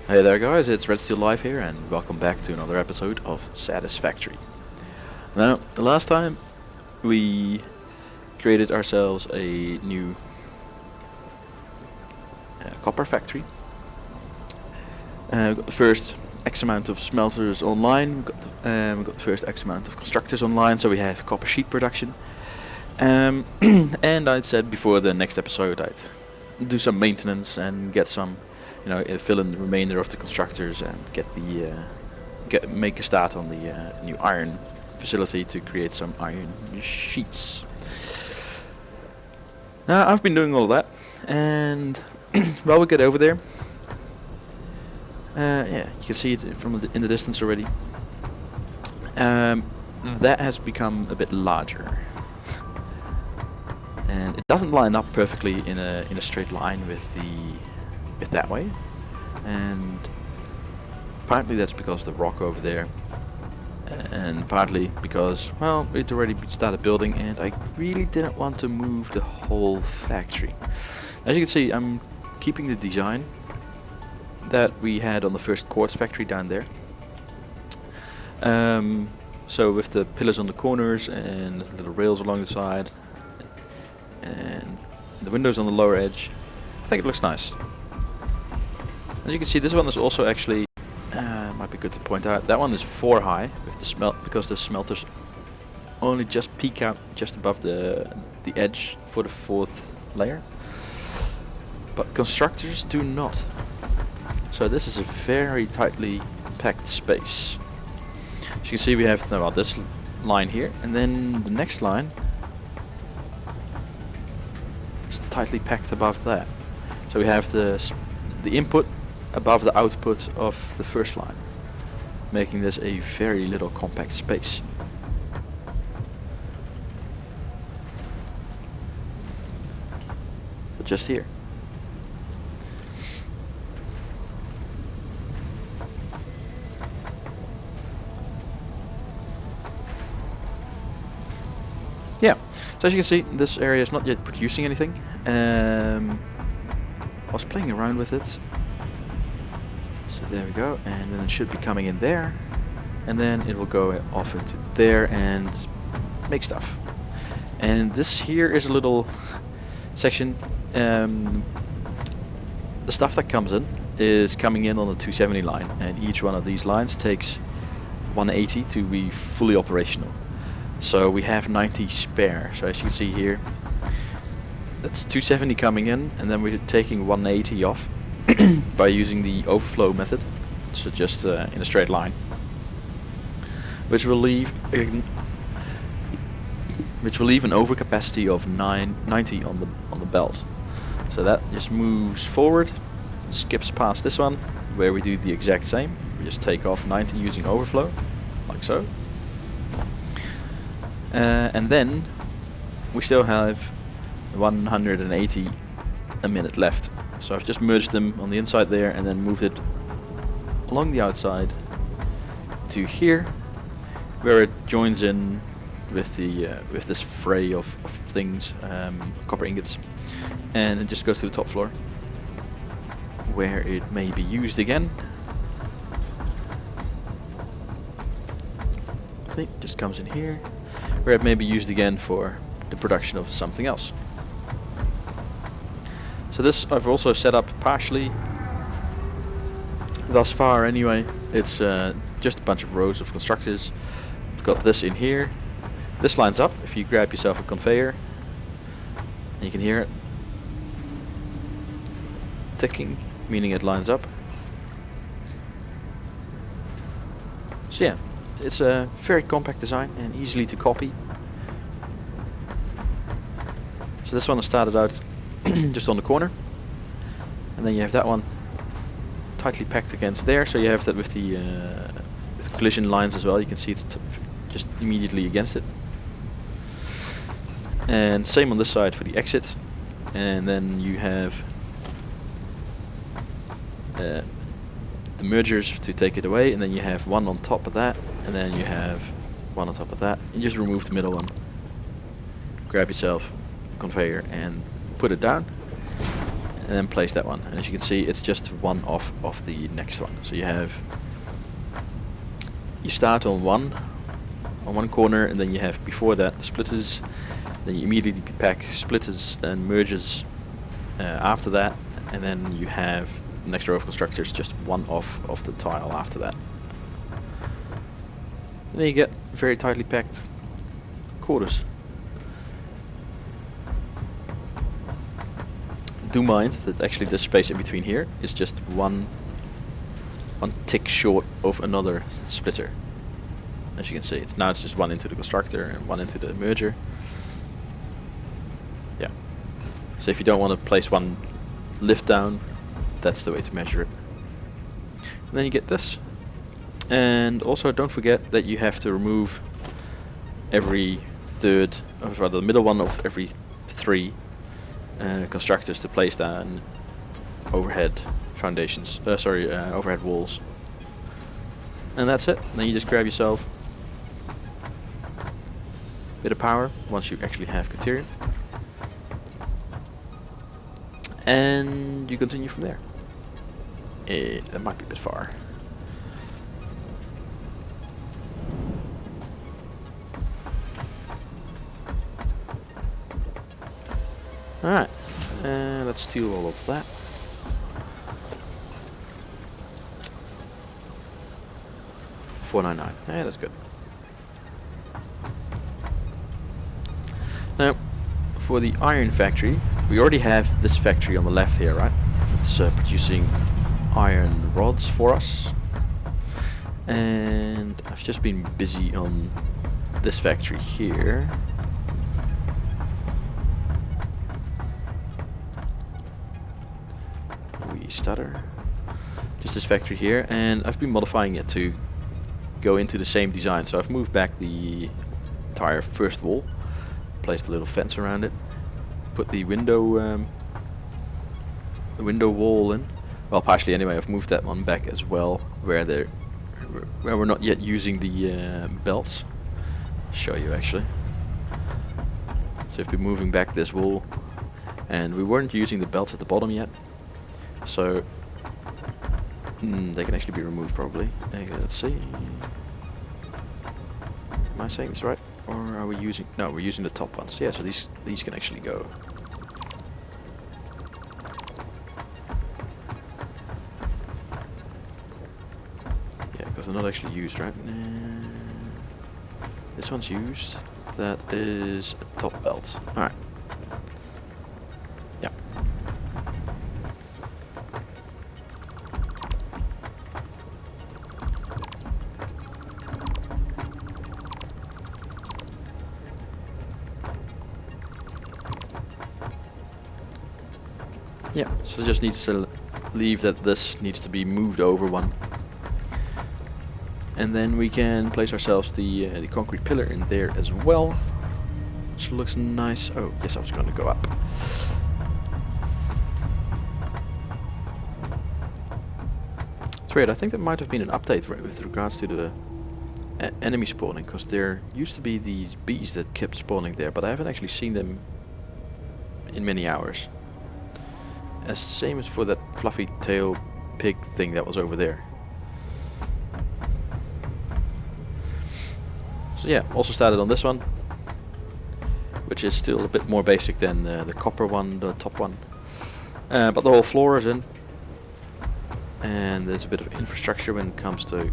Hey there guys, it's Red Steel Live here and welcome back to another episode of Satisfactory. Now, the last time we created ourselves a new copper factory. We got the first X amount of smelters online, we got the first X amount of constructors online, so we have copper sheet production. And I'd said before the next episode I'd do some maintenance and get some fill in the remainder of the constructors and make a start on the new iron facility to create some iron sheets. Now I've been doing all of that, and while we get over there, yeah, you can see it in the distance already. That has become a bit larger, and it doesn't line up perfectly in a straight line with that way, and partly that's because of the rock over there, and partly because, well, it already started building and I really didn't want to move the whole factory. As you can see, I'm keeping the design that we had on the first quartz factory down there. So with the pillars on the corners and little rails along the side and the windows on the lower edge, I think it looks nice. As you can see, this one is also actually, might be good to point out, that one is 4 high with the because the smelters only just peek out just above the edge for the 4th layer, but constructors do not. So this is a very tightly packed space. As you can see, we have this line here, and then the next line is tightly packed above that. So we have the input above the output of the first line, making this a very little compact space. But just here. Yeah, so as you can see, this area is not yet producing anything. I was playing around with it. So there we go, and then it should be coming in there, and then it will go off into there and make stuff. And this here is a little section. The stuff that comes in is coming in on the 270 line, and each one of these lines takes 180 to be fully operational. So we have 90 spare. So as you can see here, that's 270 coming in, and then we're taking 180 off by using the overflow method, so just in a straight line, which will leave an overcapacity of 90 on the belt. So that just moves forward, skips past this one where we do the exact same. We just take off 90 using overflow, like so, and then we still have 180 a minute left. So I've just merged them on the inside there and then moved it along the outside to here, where it joins in with the with this fray of things, copper ingots, and it just goes to the top floor, where it may be used again. It just comes in here, where it may be used again for the production of something else. So this I've also set up partially, thus far anyway. It's just a bunch of rows of constructors. We've got this in here. This lines up if you grab yourself a conveyor. And you can hear it ticking, meaning it lines up. So yeah, it's a very compact design and easily to copy. So this one I started out just on the corner, and then you have that one tightly packed against there, so you have that with the collision lines as well. You can see it's just immediately against it, and same on this side for the exit. And then you have the mergers to take it away, and then you have one on top of that, and then you have one on top of that. You just remove the middle one, grab yourself a conveyor and put it down, and then place that one. And as you can see, it's just one off of the next one. So you start on one corner, and then you have before that the splitters. Then you immediately pack splitters and mergers after that, and then you have the next row of constructors just one off of the tile after that. And then you get very tightly packed quarters. Do mind that actually the space in between here is just one tick short of another splitter. As you can see, it's just one into the constructor and one into the merger. Yeah. So if you don't want to place one lift down, that's the way to measure it. And then you get this. And also don't forget that you have to remove every third, or rather the middle one of every 3 constructors to place down overhead foundations, overhead walls. And that's it. Then you just grab yourself a bit of power once you actually have Criterion, and you continue from there. That might be a bit far. Alright, let's steal all of that. $4.99. Yeah, that's good. Now, for the iron factory, we already have this factory on the left here, right? It's producing iron rods for us. And I've just been busy on this factory here. We stutter. Just this factory here, and I've been modifying it to go into the same design. So I've moved back the entire first wall, placed a little fence around it, put the window wall in. Well, partially anyway. I've moved that one back as well, where we're not yet using the belts. I'll show you actually. So I've been moving back this wall, and we weren't using the belts at the bottom yet. So they can actually be removed probably. Let's see. Am I saying this right? Or are we using... No, we're using the top ones. Yeah, so these can actually go. Yeah, because they're not actually used, right? This one's used. That is a top belt. Alright. Yeah. Yeah, so it just needs to leave that this needs to be moved over one. And then we can place ourselves the concrete pillar in there as well. Which looks nice. Oh, yes, I was going to go up. It's weird, I think there might have been an update with regards to the enemy spawning, because there used to be these bees that kept spawning there, but I haven't actually seen them in many hours. As same as for that fluffy tail pig thing that was over there. So yeah, also started on this one, which is still a bit more basic than the copper one, the top one. But the whole floor is in, and there's a bit of infrastructure when it comes to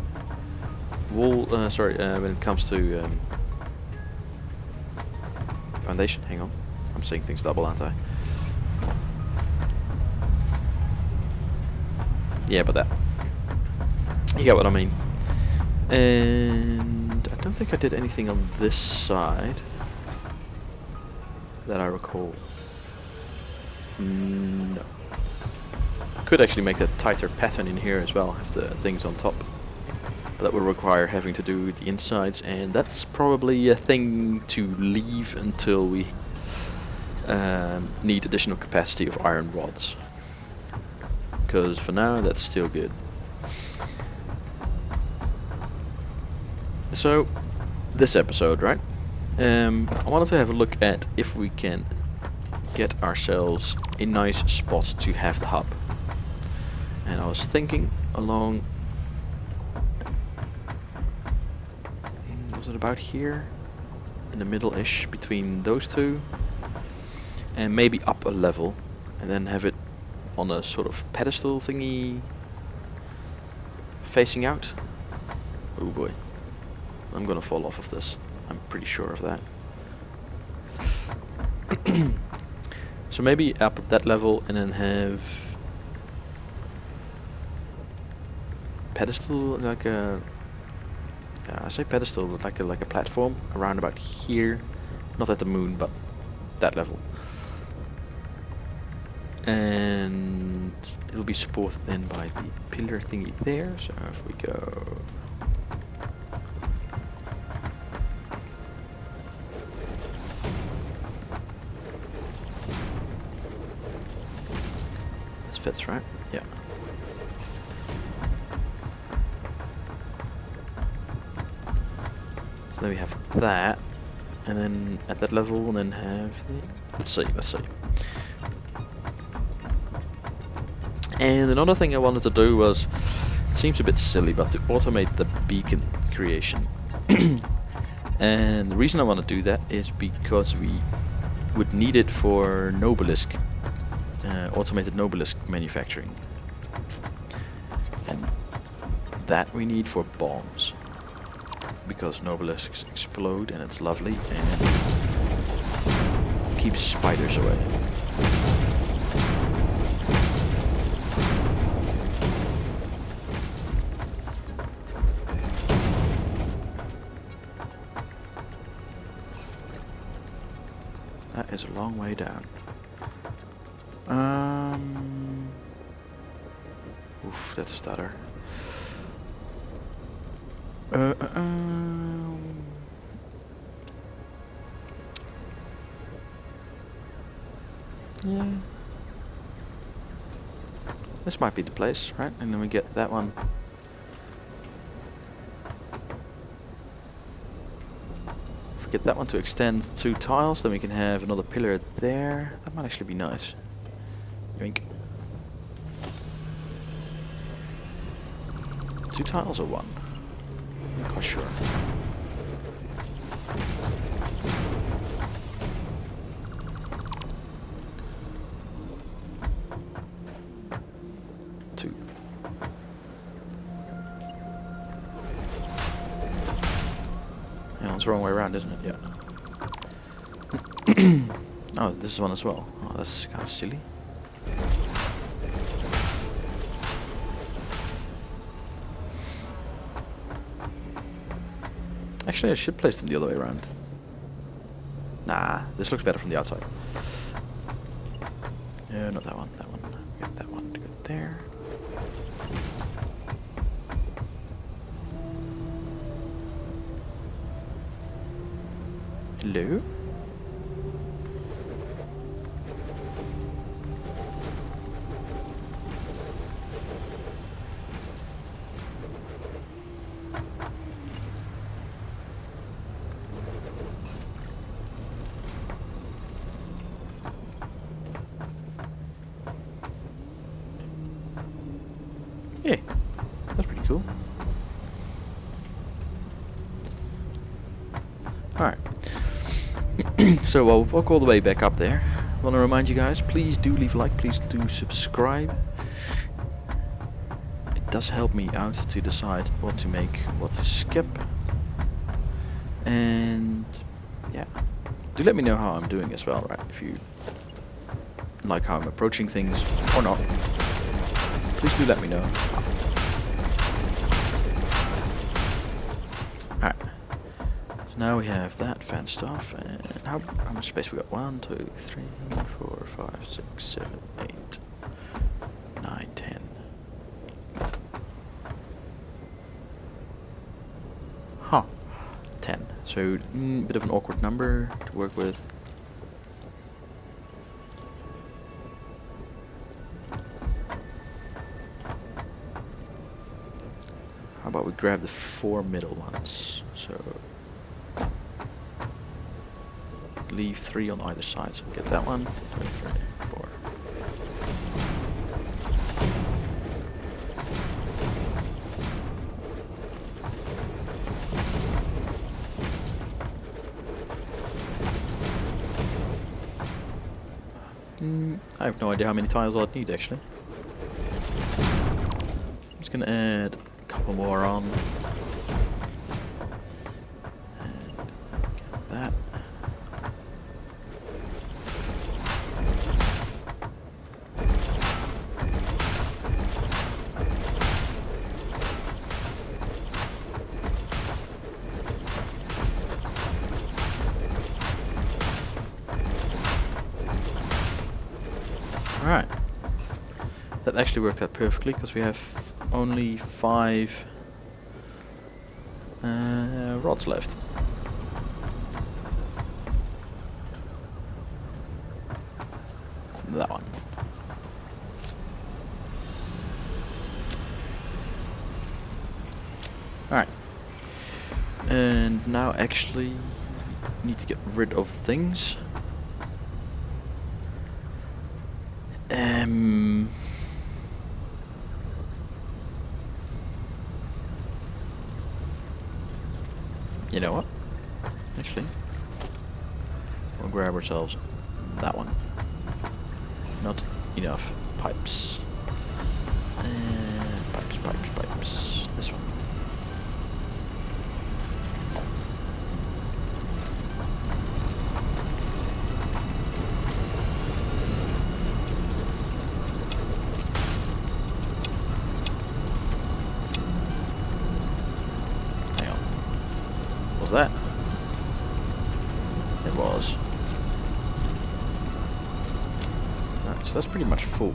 wall. When it comes to foundation. Hang on, I'm saying things double, aren't I? Yeah, but that. You get what I mean. And I don't think I did anything on this side that I recall. No. Could actually make that tighter pattern in here as well, have the things on top. But that would require having to do the insides, and that's probably a thing to leave until we need additional capacity of iron rods. Because for now, that's still good. So, this episode, right? I wanted to have a look at if we can get ourselves a nice spot to have the hub. And I was thinking along, was it about here? In the middle-ish between those two. And maybe up a level. And then have it on a sort of pedestal thingy facing out. Oh boy. I'm gonna fall off of this. I'm pretty sure of that. So maybe up at that level and then have pedestal, like a I say pedestal, but like a platform around about here, not at the moon, but that level. And it'll be supported then by the pillar thingy there. So if we go this fits, right? Yeah. So then we have that, and then at that level, and then have the, let's see. And another thing I wanted to do was, it seems a bit silly, but to automate the beacon creation. And the reason I want to do that is because we would need it for Nobelisk, automated Nobelisk manufacturing. And that we need for bombs. Because Nobelisks explode and it's lovely and keeps spiders away. That is a long way down. Oof, that's a stutter. Yeah. This might be the place, right? And then we get that one. If we get that one to extend 2 tiles, then we can have another pillar there. That might actually be nice. Yoink. 2 tiles or 1? I'm not quite sure. Yeah, it's the wrong way around, isn't it? Yeah. Oh, this is one as well. Oh, that's kind of silly. Actually, I should place them the other way around. Nah, this looks better from the outside. Yeah, not that one. That one. Get that one to go there. Hello? Yeah, that's pretty cool. Alright. So I'll walk all the way back up there. I want to remind you guys, please do leave a like, please do subscribe. It does help me out to decide what to make, what to skip. And yeah, do let me know how I'm doing as well, right? If you like how I'm approaching things or not, please do let me know. Alright. So now we have that fenced off, and how much space we got? 1, 2, 3, 4, 5, 6, 7, 8, 9, 10. Huh. 10. So, bit of an awkward number to work with. How about we grab the 4 middle ones? So leave 3 on either side. So we get that one, 2, 3, 4. I have no idea how many tiles I'd need actually. I'm just gonna add a couple more on. And get that. Alright. That actually worked out perfectly because we have only 5 rods left. That one. Alright. And now actually need to get rid of things. You know what? Actually, we'll grab ourselves that one. Not enough pipes. And pipes. This one. That? It was. Alright, so that's pretty much full.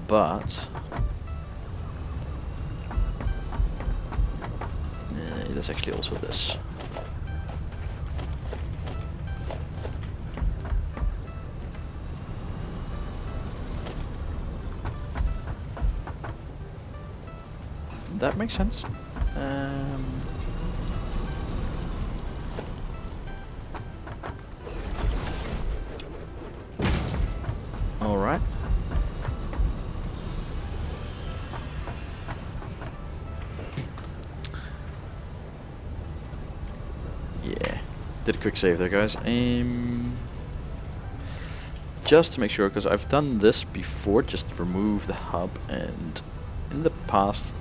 But there's actually also this. That makes sense. Alright. Yeah. Did a quick save there, guys. Just to make sure, because I've done this before, just to remove the hub, and in the past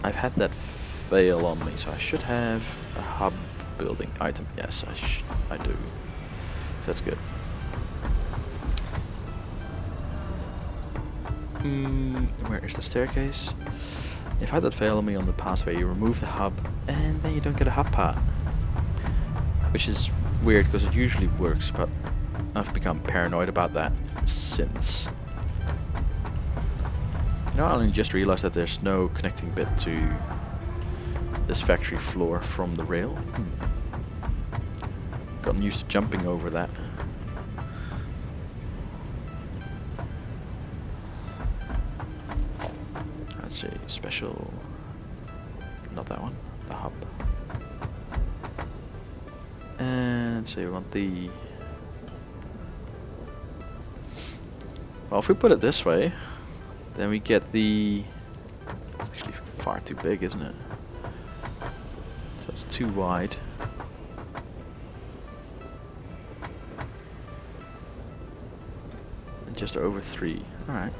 I've had that fail on me, so I should have a hub building item. Yes, I do. So that's good. Where is the staircase? If I had that fail on me on the past where you remove the hub and then you don't get a hub part. Which is weird because it usually works, but I've become paranoid about that since. You know, I only just realized that there's no connecting bit to this factory floor from the rail. Gotten used to jumping over that. Let's see, special, not that one, the hub. And so we want the, well, if we put it this way, then we get the, actually far too big, isn't it? So it's too wide. And just over 3, alright.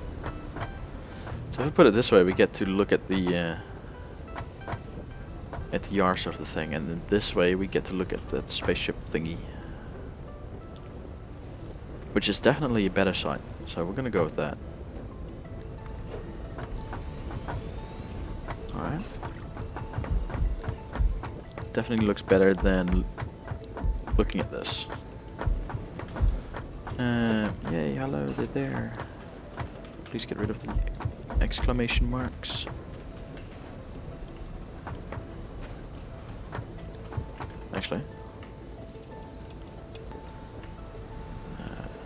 So if we put it this way, we get to look at the arse of the thing, and then this way we get to look at that spaceship thingy, which is definitely a better sight. So we're gonna go with that. All right. Definitely looks better than looking at this. Yay! Hello, they're there. Please get rid of the exclamation marks. Actually,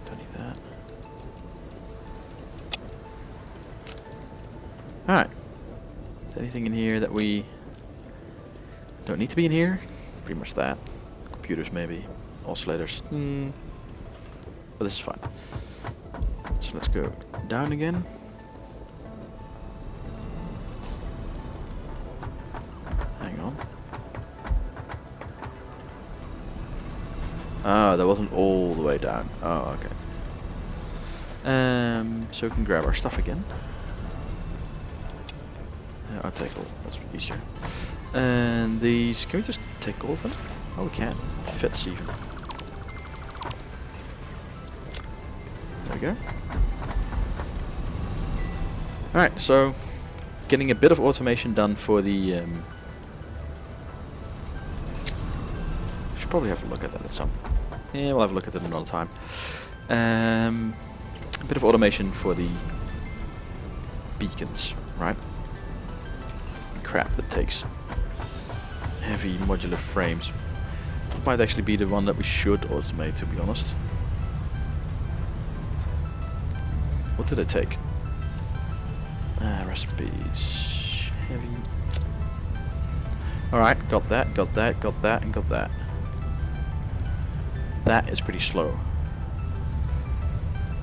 don't need that. Alright. Is there anything in here that we don't need to be in here? Pretty much that. Computers maybe. Oscillators. But this is fine. So let's go down again. Hang on. Ah, that wasn't all the way down. Oh, okay. So we can grab our stuff again. I'll take all. That's easier. And these, can we just take all of them? Oh, we can. It fits even. There we go. Alright, so getting a bit of automation done for the... should probably have a look at that at some... Yeah, we'll have a look at it another time. A bit of automation for the beacons, right? Crap, that takes heavy modular frames. It might actually be the one that we should automate, to be honest. What did it take? Recipes. Heavy. Alright, got that, and got that. That is pretty slow.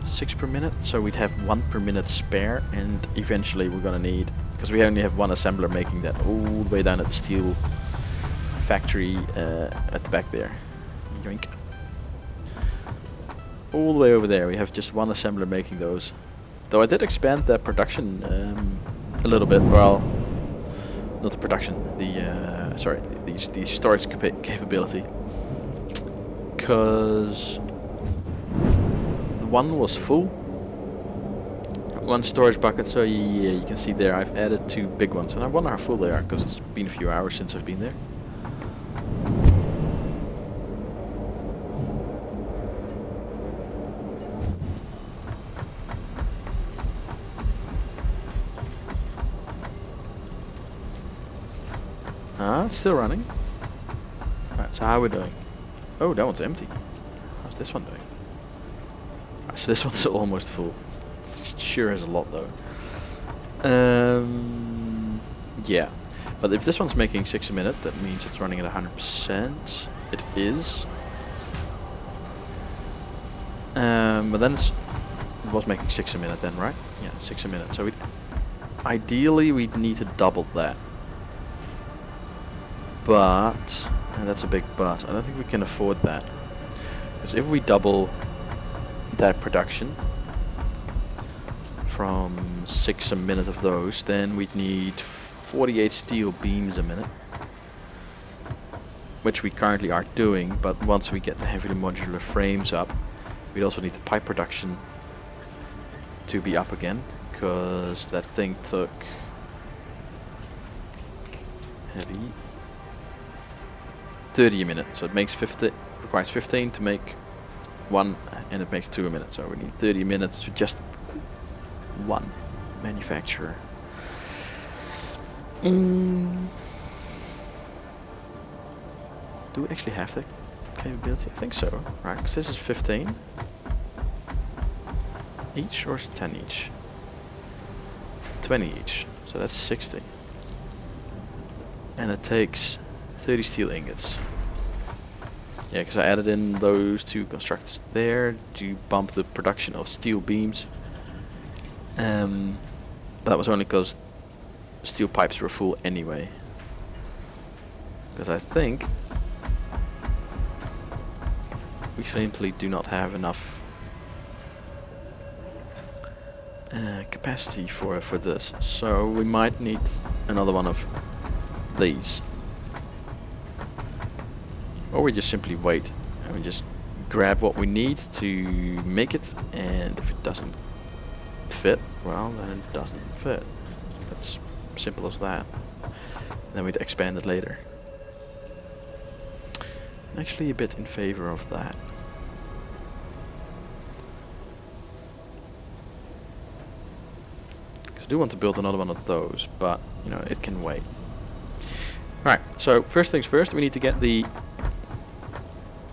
6 per minute, so we'd have 1 per minute spare, and eventually we're gonna need, because we only have one assembler making that all the way down at the steel factory at the back there. Yoink. All the way over there, we have just one assembler making those. Though I did expand that production a little bit. Well, not the production, the sorry, the storage capability, because one was full, one storage bucket, so yeah, you can see there I've added 2 big ones, and I wonder how full they are, because it's been a few hours since I've been there. It's still running. Right, so how are we doing? Oh, that one's empty. How's this one doing? Right, so this one's almost full. It sure is a lot though. Yeah, but if this one's making 6 a minute, that means it's running at 100%. It is. But then it was making 6 a minute then, right? Yeah, 6 a minute. So ideally we'd need to double that. But, and that's a big but, I don't think we can afford that. Because if we double that production from 6 a minute of those, then we'd need 48 steel beams a minute. Which we currently are doing, but once we get the heavily modular frames up, we'd also need the pipe production to be up again. Because that thing took heavy 30 a minute, so it makes 50, requires 15 to make 1, and it makes 2 a minute, so we need 30 minutes to just 1 manufacturer. Do we actually have the capability? I think so, right, because this is 15 each, or is it 10 each? 20 each, so that's 60. And it takes 30 steel ingots. Yeah, because I added in those 2 constructors there to bump the production of steel beams. But that was only because steel pipes were full anyway. Because I think we simply do not have enough capacity for this. So we might need another one of these. Or we just simply wait and we just grab what we need to make it, and if it doesn't fit, well then it doesn't fit. It's simple as that. Then we'd expand it later. I'm actually a bit in favor of that. Because I do want to build another one of those, but you know, it can wait. Alright, so first things first, we need to get the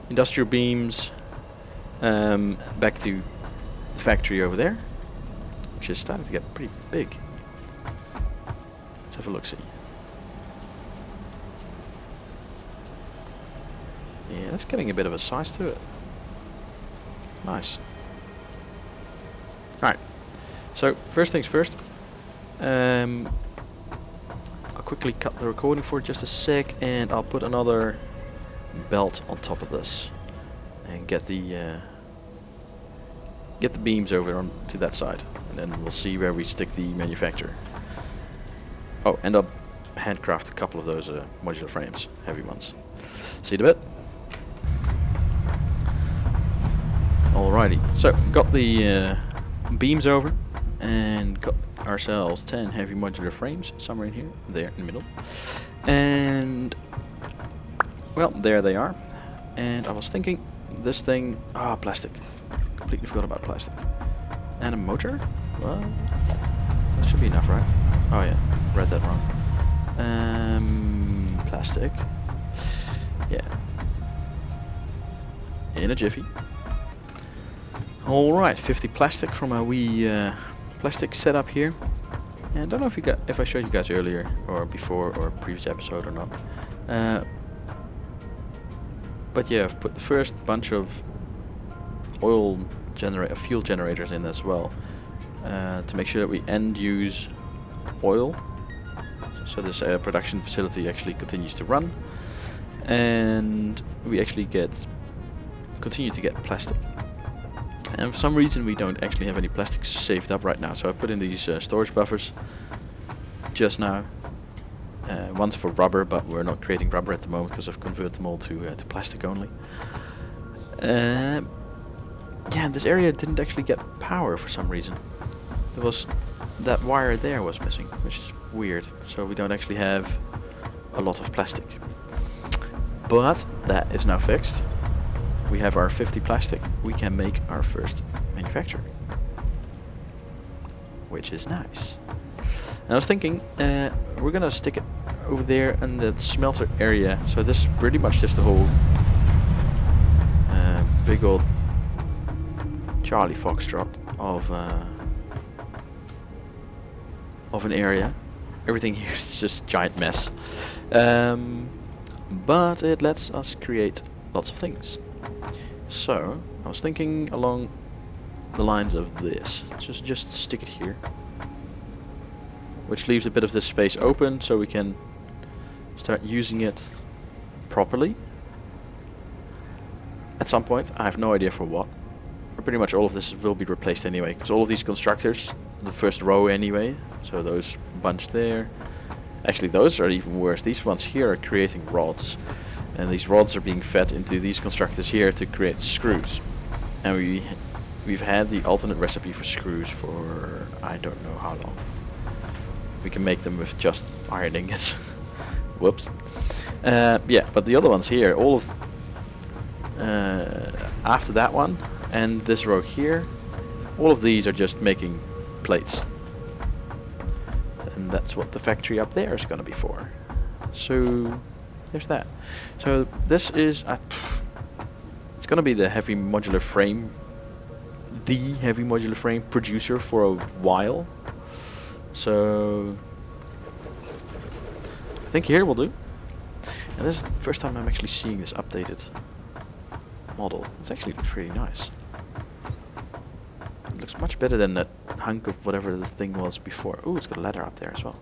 industrial beams back to the factory over there, which is starting to get pretty big. Let's have a look-see. Yeah, that's getting a bit of a size to it. Nice. Alright, so first things first, I'll quickly cut the recording for just a sec, and I'll put another belt on top of this. and get the beams over on to that side, and then we'll see where we stick the manufacturer. Oh, and I'll handcraft a couple of those modular frames, heavy ones. See you in a bit. Alrighty, so got the beams over and got ourselves 10 heavy modular frames somewhere in here, there in the middle, and well, there they are. And I was thinking this thing, plastic, completely forgot about plastic, and a motor. Well, that should be enough, right? Oh yeah, read that wrong. Plastic, yeah, in a jiffy. Alright, 50 plastic from a wee plastic setup here. And I don't know if I showed you guys earlier or before or previous episode or not. But yeah, I've put the first bunch of fuel generators in as well, to make sure that we use oil, so this production facility actually continues to run, and we actually continue to get plastic. And for some reason we don't actually have any plastic saved up right now, so I put in these storage buffers just now. One's for rubber, but we're not creating rubber at the moment because I've converted them all to plastic only. Yeah, this area didn't actually get power for some reason. There was that wire there was missing, which is weird. So we don't actually have a lot of plastic. But that is now fixed. We have our 50 plastic. We can make our first manufacturer, which is nice. And I was thinking, we're gonna stick it over there in the smelter area. So this is pretty much just a whole big old Charlie Foxtrot of an area. Everything here is just a giant mess, but it lets us create lots of things. So I was thinking along the lines of this. Just stick it here, which leaves a bit of this space open so we can start using it properly at some point. I have no idea for what. Pretty much all of this will be replaced anyway, because all of these constructors, the first row anyway, so those bunch there, actually those are even worse. These ones here are creating rods, and these rods are being fed into these constructors here to create screws. And we've had the alternate recipe for screws for I don't know how long. We can make them with just iron ingots. Whoops. Yeah, but the other ones here, all of after that one and this row here, all of these are just making plates, and that's what the factory up there is going to be for. So there's that. So this is it's going to be the heavy modular frame producer for a while. So I think here will do. And this is the first time I'm actually seeing this updated model. It actually looks really nice. It looks much better than that hunk of whatever the thing was before. Ooh, it's got a ladder up there as well.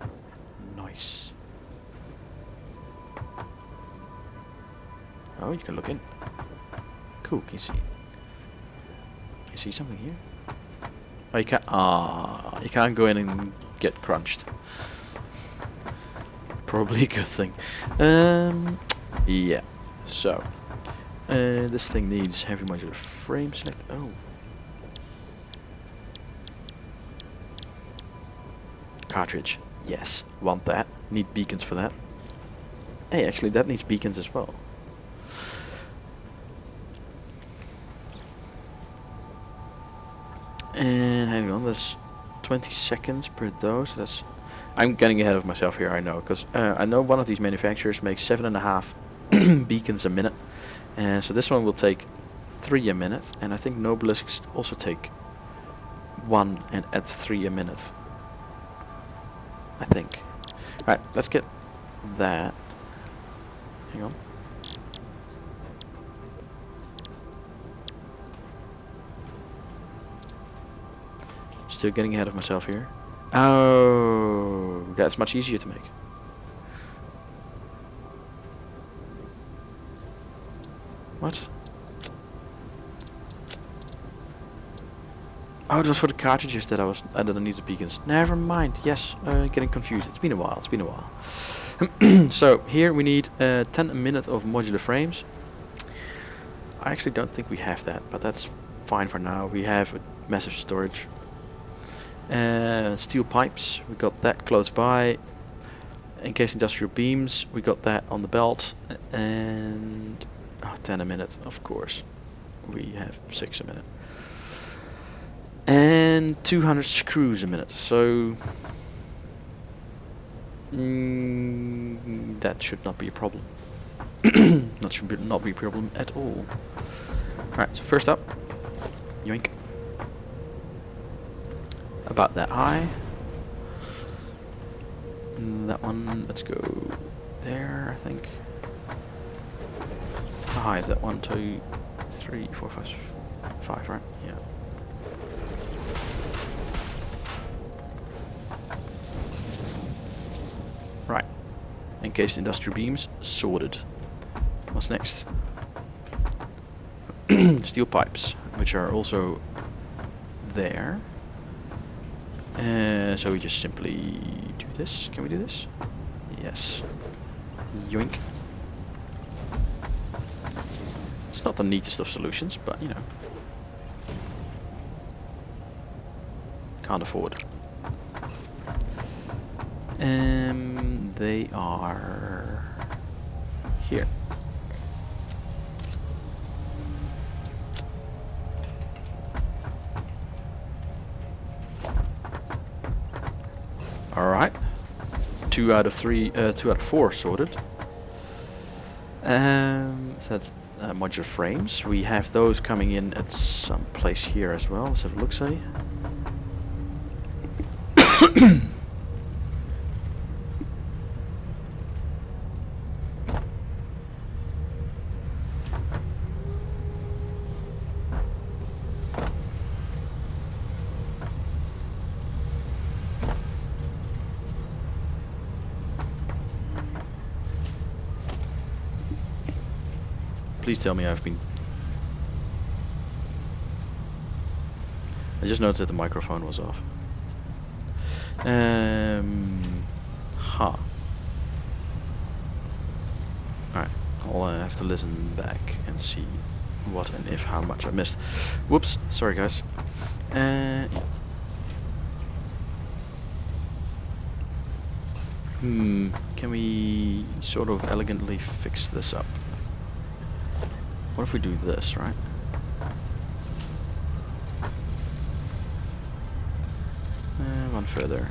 Nice. Oh, you can look in. Cool, can you see? Can you see something here? Oh, you can't. You can't go in and get crunched. Probably a good thing. Yeah. So, this thing needs heavy modular frame select. Oh. Cartridge. Yes, want that. Need beacons for that. Hey, actually, that needs beacons as well. And hang on, there's 20 seconds per those. So that's. I'm getting ahead of myself here, I know, because I know one of these manufacturers makes 7.5 beacons a minute, and so this one will take 3 a minute, and I think Nobelisks also take 1 and at 3 a minute. I think. Alright, let's get that. Hang on. Still getting ahead of myself here. Oh, that's much easier to make. What? Oh, it was for the cartridges that I didn't need the beacons. Never mind. Yes, getting confused. It's been a while. It's been a while. So here we need 10 a minute of modular frames. I actually don't think we have that, but that's fine for now. We have a massive storage. Steel pipes, we got that close by. Encased industrial beams, we got that on the belt. And 10 a minute, of course. We have 6 a minute. And 200 screws a minute, so that should not be a problem. That should not be a problem at all. Alright, so first up, yoink. About that high. And that one, let's go there, I think. How high is that? 1, 2, 3, 4, 5, 5, right? Yeah. Right. Encased industrial beams, sorted. What's next? Steel pipes, which are also there. So we just simply do this. Can we do this? Yes. Yoink. It's not the neatest of solutions, but you know. Can't afford. They are here. All right. 2 out of 4 sorted. So that's modular frames. We have those coming in at some place here as well. Let's have a look. Say. Please tell me I've been... I just noticed that the microphone was off. Alright, I'll have to listen back and see what and if how much I missed. Whoops, sorry guys. Yeah. Can we sort of elegantly fix this up? What if we do this, right? One further.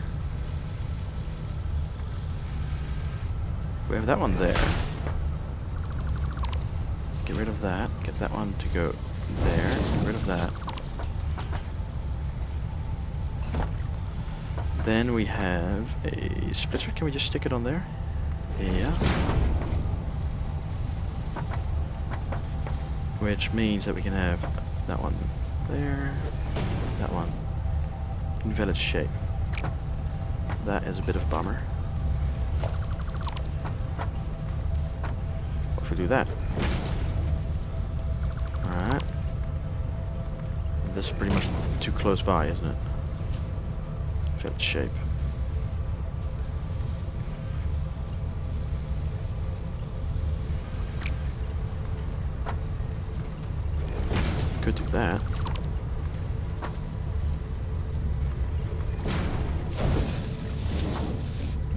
We have that one there. Get rid of that. Get that one to go there. Get rid of that. Then we have a splitter. Can we just stick it on there? Yeah. Which means that we can have that one there, that one invalid shape. That is a bit of a bummer. What if we do that? Alright. This is pretty much too close by, isn't it? Invalid shape. Could do that.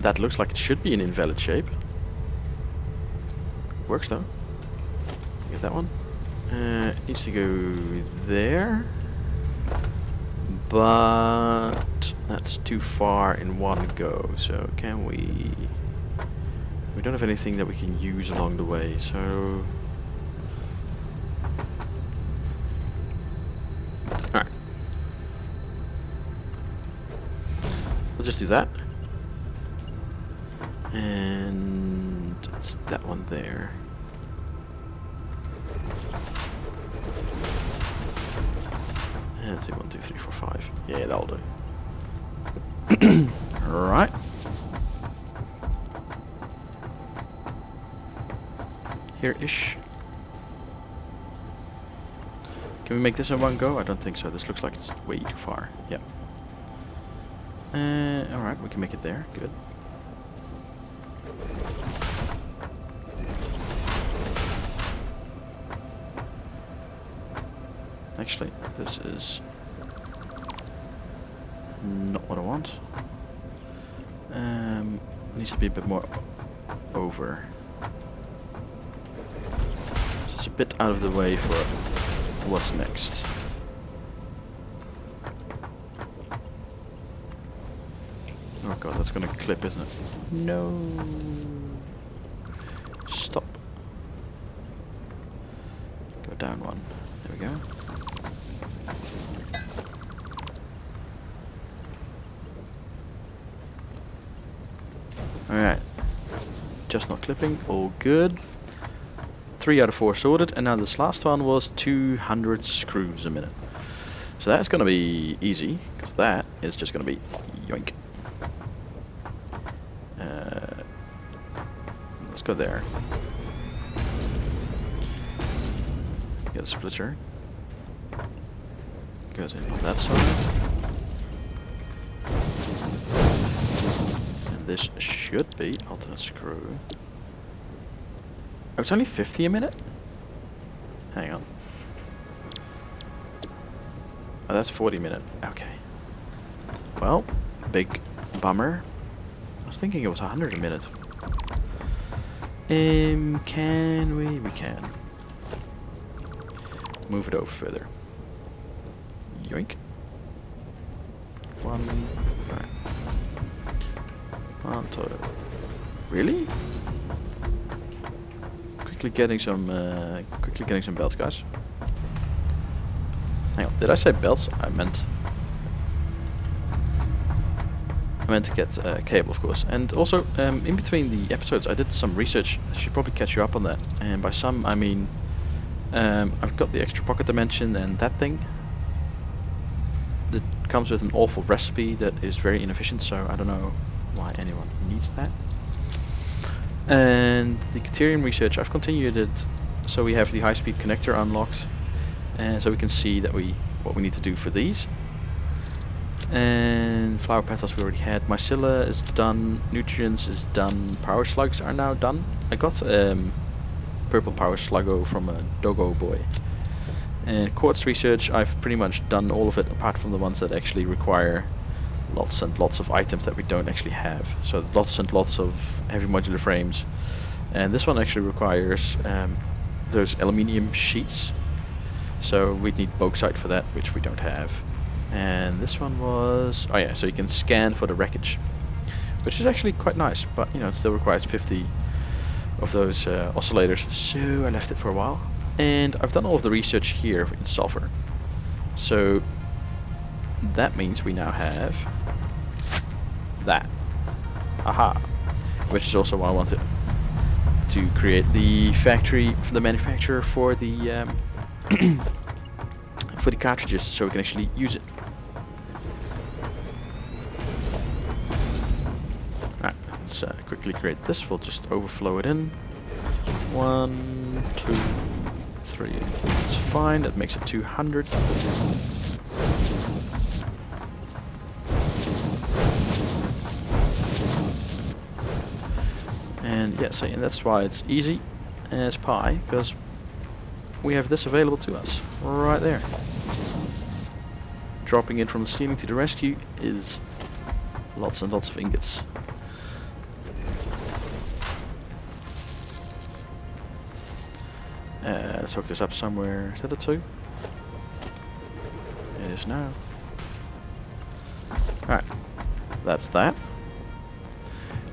That looks like it should be an invalid shape. Works though. Get that one. It needs to go there. But that's too far in one go. So can we... We don't have anything that we can use along the way, so... Alright. We'll just do that. And it's that one there. And let's see, 1, 2, 3, 4, 5. Yeah, that'll do. Alright. Here-ish. Can we make this in one go? I don't think so. This looks like it's way too far. Yep. Alright, we can make it there. Good. Actually, this is not what I want. Needs to be a bit more over. Just a bit out of the way for what's next. Oh god, that's gonna clip, isn't it? No. Stop. Go down one. There we go. Alright. Just not clipping. All good. 3 out of 4 sorted. And now this last one was 200 screws a minute. So that's going to be easy. Because that is just going to be yoink. Let's go there. Get a splitter. Goes in on that side. This should be alternate screw. Oh, it's only 50 a minute? Hang on. Oh, that's 40 a minute. Okay. Well, big bummer. I was thinking it was 100 a minute. Can we? We can. Move it over further. Yoink. One. Alright. Really? Quickly getting some belts, guys. Hang on, did I say belts? I meant to get cable, of course. And also, in between the episodes, I did some research. I should probably catch you up on that. And by some, I mean I've got the extra pocket dimension and that thing. That comes with an awful recipe that is very inefficient. So I don't know why anyone needs that. And the Criterion research, I've continued it, so we have the high-speed connector unlocked, and so we can see that what we need to do for these. And flower petals we already had. Mycella is done. Nutrients is done. Power slugs are now done. I got purple power sluggo from a doggo boy. And quartz research, I've pretty much done all of it, apart from the ones that actually require lots and lots of items that we don't actually have. So lots and lots of heavy modular frames. And this one actually requires those aluminium sheets. So we'd need bauxite for that, which we don't have. And this one was... oh yeah, so you can scan for the wreckage. Which is actually quite nice, but you know, it still requires 50 of those oscillators. So I left it for a while. And I've done all of the research here in sulfur. So that means we now have that. Aha. Which is also why I wanted to create the factory for the manufacturer for the for the cartridges, so we can actually use it. Alright, let's quickly create this. We'll just overflow it in. 1, 2, 3. That's fine. That makes it 200. And yeah, so and that's why it's easy as pie, because we have this available to us right there. Dropping in from the ceiling to the rescue is lots and lots of ingots. Let's hook this up somewhere. Is that a 2? It is now. Alright, that's that.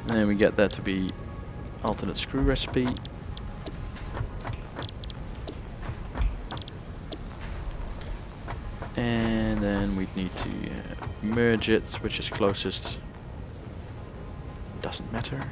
And then we get that to be alternate screw recipe. And then we'd need to merge it, which is closest. Doesn't matter.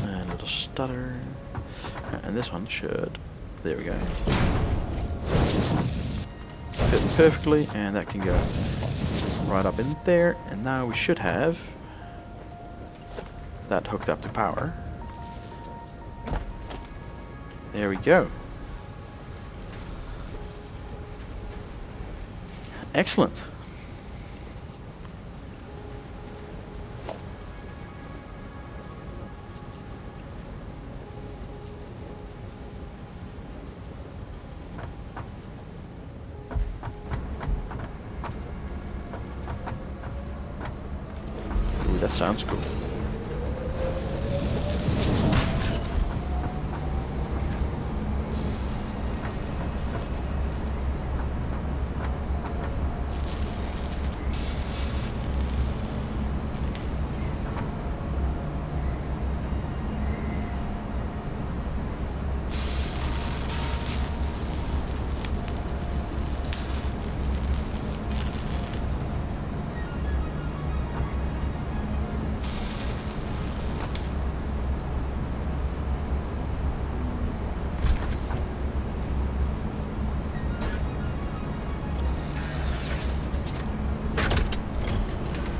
And a little stutter. And this one should... There we go. Fit perfectly, and that can go right up in there. And now we should have that hooked up to power. There we go. Excellent. Ooh, that sounds cool.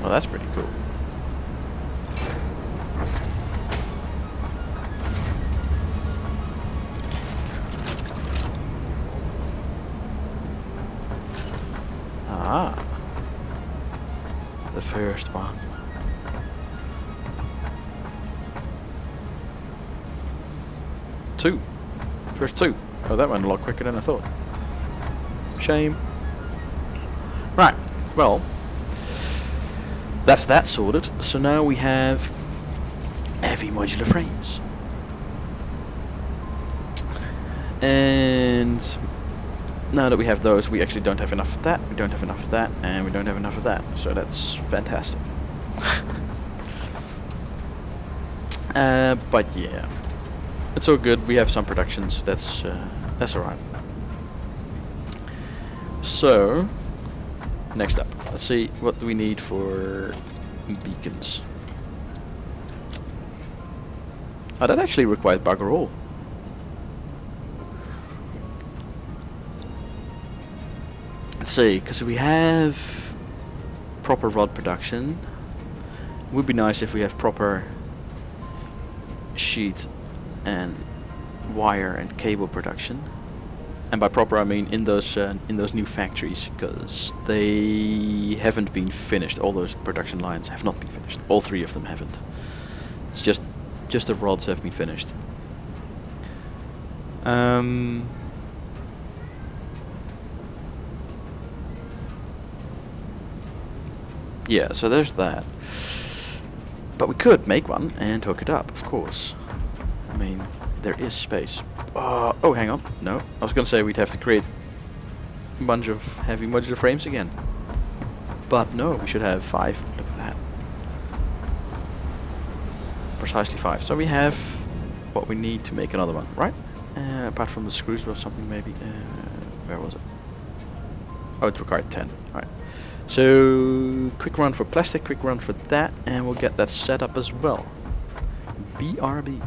Well, that's pretty cool. Ah, the first one. Two. First two. Oh, that went a lot quicker than I thought. Shame. Right, well, that's that sorted. So now we have heavy modular frames. And now that we have those, we actually don't have enough of that, we don't have enough of that, and we don't have enough of that. So that's fantastic. But yeah, it's all good. We have some productions. That's alright. So next up, let's see what do we need for beacons. Oh, that actually required bugger all. Let's see, because we have proper rod production. It would be nice if we have proper sheet and wire and cable production. And by proper I mean in those new factories, because they haven't been finished. All those production lines have not been finished. All three of them haven't. It's just the rods have been finished. Yeah, so there's that. But we could make one and hook it up, of course. I mean, there is space. Oh, hang on. No, I was going to say we'd have to create a bunch of heavy modular frames again. But no, we should have 5. Look at that. Precisely 5. So we have what we need to make another one, right? Apart from the screws or something maybe. Where was it? Oh, it required 10. Alright. So, quick run for plastic, quick run for that, and we'll get that set up as well. BRB.